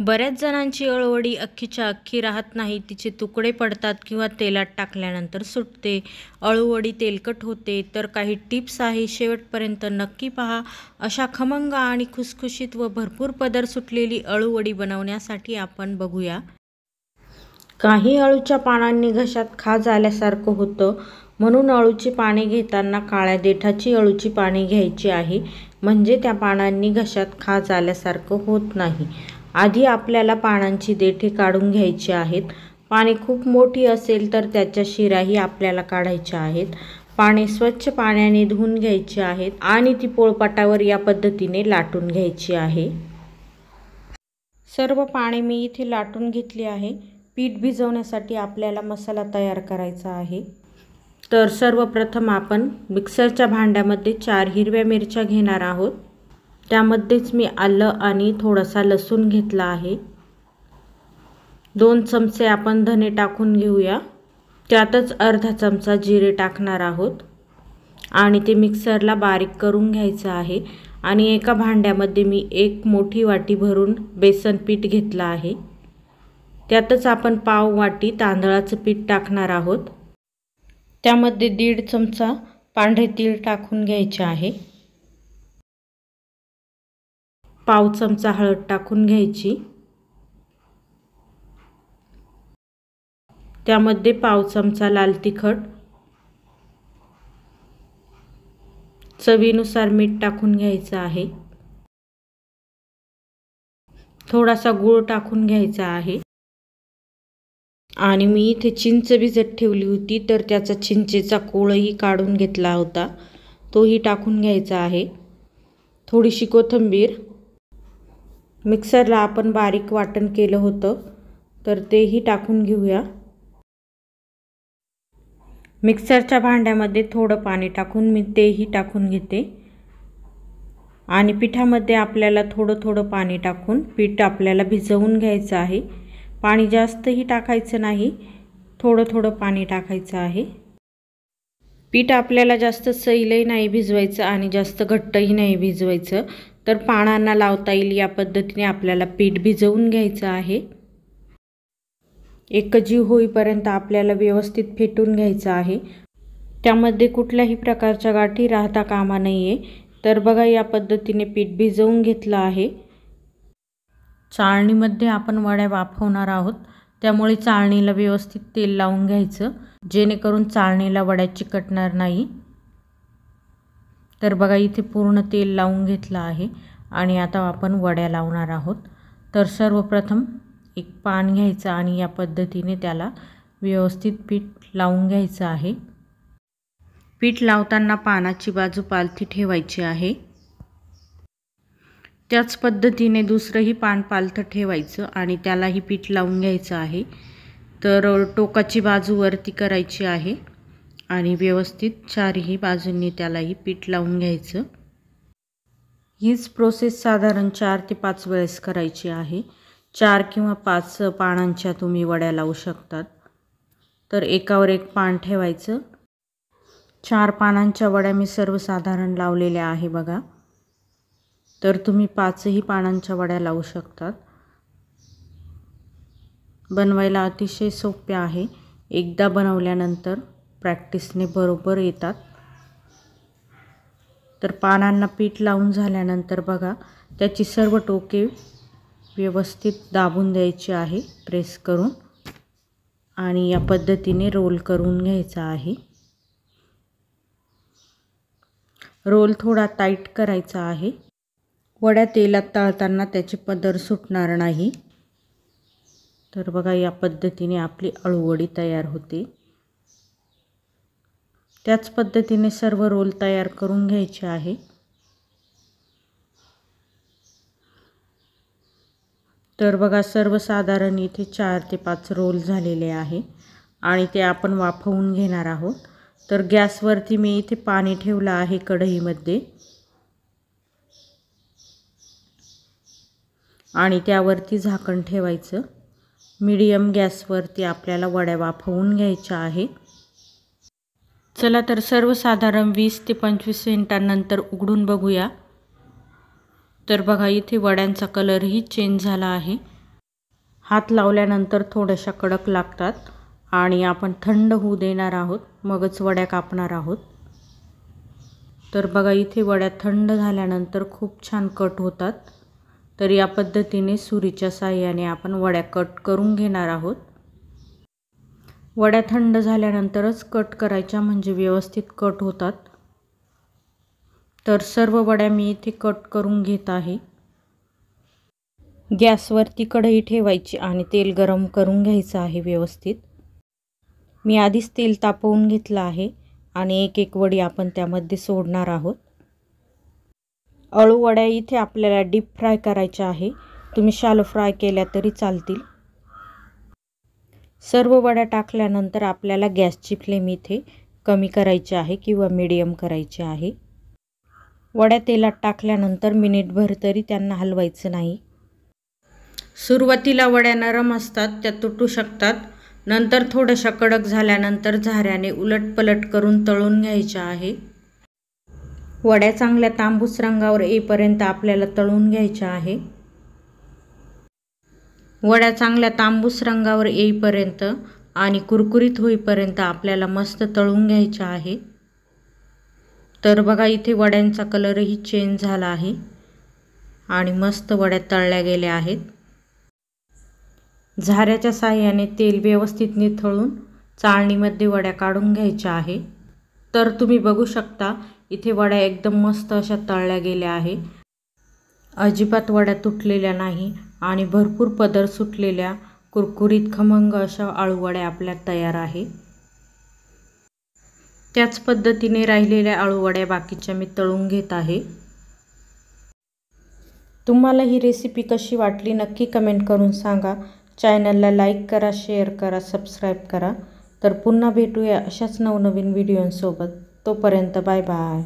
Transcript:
बऱ्याच जणांची अळूवडी अख्खीच्या अख्खी राहत नाही, तिचे तुकडे पडतात किंवा तेलात टाकल्यानंतर सुटते. अळूवडी तेलकट होते. तर काही टिप्स आहे, शेवटपर्यंत नक्की पहा. अशा खमंग आणि खुसखुशीत व भरपूर पदर सुटलेली अळूवडी बनवण्यासाठी आपण बघूया. काही अळूच्या पानांनी घशात खाज आल्यासारखं होतं, म्हणून अळूची पाने घेताना काळ्या देठाची अळूची पाने घ्यायची आहे, म्हणजे त्या पानांनी घशात खाज आल्यासारखं होत नाही. आधी आपल्याला पानांची देठे काढून घ्यायची आहेत. पाने खूप मोठी असेल तर त्याच्या शिराही आपल्याला काढायच्या आहेत. पाने स्वच्छ पाण्याने धुवून घ्यायची आहेत आणि ती पोळपाटावर या पद्धतीने लाटून घ्यायची आहे. सर्व पाने मी इथे लाटून घेतली आहे. पीठ भिजवण्यासाठी आपल्याला मसाला तयार करायचा आहे. तर सर्वप्रथम आपण मिक्सरच्या भांड्यामध्ये 4 हिरव्या मिरच्या घेणार आहोत. त्यामध्येच मी आलं आणि थोडासा लसूण घेतला आहे. 2 चमचे आपण धने टाकून घेऊया. त्यातच अर्धा चमचा जिरे टाकणार आहोत आणि ते मिक्सरला बारीक करून घ्यायचं आहे. आणि एका भांड्यामध्ये मी 1 मोठी वाटी भरून बेसन पीठ घेतलं आहे. त्यातच आपण पाव वाटी तांदळाचं पीठ टाकणार आहोत. त्यामध्ये 1.5 चमचा पांढरे तीळ टाकून घ्यायचे आहे. पाव चमचा हळद टाकून घ्यायची. त्यामध्ये पाव चमचा लाल तिखट, चवीनुसार मीठ टाकून घ्यायचं आहे. थोडासा गूळ टाकून घ्यायचा आहे. आणि मी इथे चिंच भिजत ठेवली होती, तर त्याचा चिंचेचा कोळही काढून घेतला होता, तोही टाकून घ्यायचा आहे. थोडीशी कोथिंबीर, मिक्सरला आपण बारीक वाटण केलं होतं तर तेही टाकून घेऊया. मिक्सरच्या भांड्यामध्ये थोडं पाणी टाकून मी तेही टाकून घेते. आणि पिठामध्ये आपल्याला थोडं पाणी टाकून पीठ आपल्याला भिजवून घ्यायचं आहे. पाणी जास्तही टाकायचं नाही, थोडं पाणी टाकायचं आहे. पीठ आपल्याला जास्त सैलही नाही भिजवायचं आणि जास्त घट्टही नाही भिजवायचं. तर पानांना लावता येईल या पद्धतीने आपल्याला पीठ भिजवून घ्यायचं आहे. एकजीव होईपर्यंत आपल्याला व्यवस्थित फेटून घ्यायचं आहे. त्यामध्ये कुठल्याही प्रकारच्या गाठी राहता कामा नये. तर बघा, या पद्धतीने पीठ भिजवून घेतलं आहे. चाळणीमध्ये आपण वड्या वाफवणार आहोत, त्यामुळे चाळणीला व्यवस्थित तेल लावून घ्यायचं, जेणेकरून चाळणीला वड्या चिकटणार नाही. तर बघा, इथे पूर्ण तेल लावून घेतलं आहे आणि आता आपण वड्या लावणार आहोत. तर सर्वप्रथम एक पान घ्यायचं आणि या पद्धतीने त्याला व्यवस्थित पीठ लावून घ्यायचं आहे. पीठ लावताना पानाची बाजू पालथी ठेवायची आहे. त्याच पद्धतीने दुसरंही पान पालथं ठेवायचं आणि त्यालाही पीठ लावून घ्यायचं आहे. तर टोकाची बाजू वरती करायची आहे आणि व्यवस्थित चारही बाजूंनी त्यालाही पीठ लावून घ्यायचं. हीच प्रोसेस साधारण 4 ते 5 वेळेस करायची आहे. 4 किंवा 5 पानांच्या तुम्ही वड्या लावू शकतात. तर एकावर एक पान ठेवायचं. 4 पानांच्या वड्या मी सर्वसाधारण लावलेल्या आहे बघा. तर तुम्ही 5ही पानांच्या वड्या लावू शकतात. बनवायला अतिशय सोपे आहे. एकदा बनवल्यानंतर प्रॅक्टिसने बरोबर येतात. तर पानांना पीठ लावून झाल्यानंतर बघा, त्याची सर्व टोके व्यवस्थित दाबून द्यायची आहे प्रेस करून आणि या पद्धतीने रोल करून घ्यायचा आहे. रोल थोडा टाईट करायचा आहे. वड्या तेलात तळताना त्याचे पदर सुटणार नाही. तर बघा, या पद्धतीने आपली अळूवडी तयार होते. त्याच पद्धतीने सर्व रोल तयार करून घ्यायचे आहे. तर बघा, सर्वसाधारण इथे 4 ते 5 रोल झालेले आहे आणि ते आपण वाफवून घेणार आहोत. तर गॅसवरती मी इथे पाणी ठेवलं आहे कढईमध्ये आणि त्यावरती झाकण ठेवायचं. मीडियम गॅसवरती आपल्याला वड्या वाफवून घ्यायच्या आहे. चला, तर सर्वसाधारण 20 ते 25 मिनिटांनंतर उघडून बघूया. तर बघा, इथे वड्यांचा कलरही चेंज झाला आहे हात लावल्यानंतर थोड्याशा कडक लागतात आणि आपण थंड होऊ देणार आहोत, मगच वड्या कापणार आहोत। तर बघा इथे वड्या थंड झाल्यानंतर खूप छान कट होतात। तर या पद्धतीने सुरीच्या साहाय्याने आपण वड्या कट करून घेणार आहोत। वड्या थंड झाल्यानंतरच कट करायच्या, म्हणजे व्यवस्थित कट होतात। तर सर्व वड्या मी इथे कट करून घेत आहे। गॅसवरती कढई ठेवायची आणि तेल गरम करून घ्यायचं आहे व्यवस्थित। मी आधीच तेल तापवून घेतलं आहे आणि एक एक वडी आपण त्यामध्ये सोडणार आहोत। अळू वड्या इथे आपल्याला डीप फ्राय करायच्या आहे, तुम्ही शॅलो फ्राय केल्या तरी चालतील। सर्व वड्या टाकल्यानंतर आपल्याला गॅसची फ्लेम इथे कमी करायची आहे किंवा मीडियम करायची आहे। वड्या तेलात टाकल्यानंतर मिनिटभर तरी त्यांना हलवायचं नाही। सुरुवातीला वड्या नरम असतात, त्या तुटू शकतात। नंतर थोड्याशा कडक झाल्यानंतर झाऱ्याने उलटपलट करून तळून घ्यायच्या आहे। वड्या चांगल्या तांबूस रंगावर येईपर्यंत आपल्याला तळून घ्यायच्या आहे। वड्या चांगल्या तांबूस रंगावर येईपर्यंत आणि कुरकुरीत होईपर्यंत आपल्याला मस्त तळून घ्यायच्या आहे। तर बघा इथे वड्यांचा कलरही चेंज झाला आहे आणि मस्त वड्या तळल्या गेल्या आहेत। झाऱ्याच्या साहाय्याने तेल व्यवस्थित निथळून चाळणीमध्ये वड्या काढून घ्यायच्या आहे। तर तुम्ही बघू शकता इथे वड्या एकदम मस्त अशा तळल्या गेल्या आहे। अजिबात वड्या तुटलेल्या नाही आणि भरपूर पदर सुटलेल्या कुरकुरीत खमंग अशा आळू वड्या आपल्या तयार आहे। त्याच पद्धतीने राहिलेल्या आळू वड्या बाकीच्या मी तळून घेत आहे। तुम्हाला ही रेसिपी कशी वाटली नक्की कमेंट करून सांगा। चॅनलला लाईक करा, शेअर करा, सबस्क्राईब करा। तर पुन्हा भेटूया अशाच नवनवीन व्हिडिओंसोबत। तोपर्यंत बाय बाय।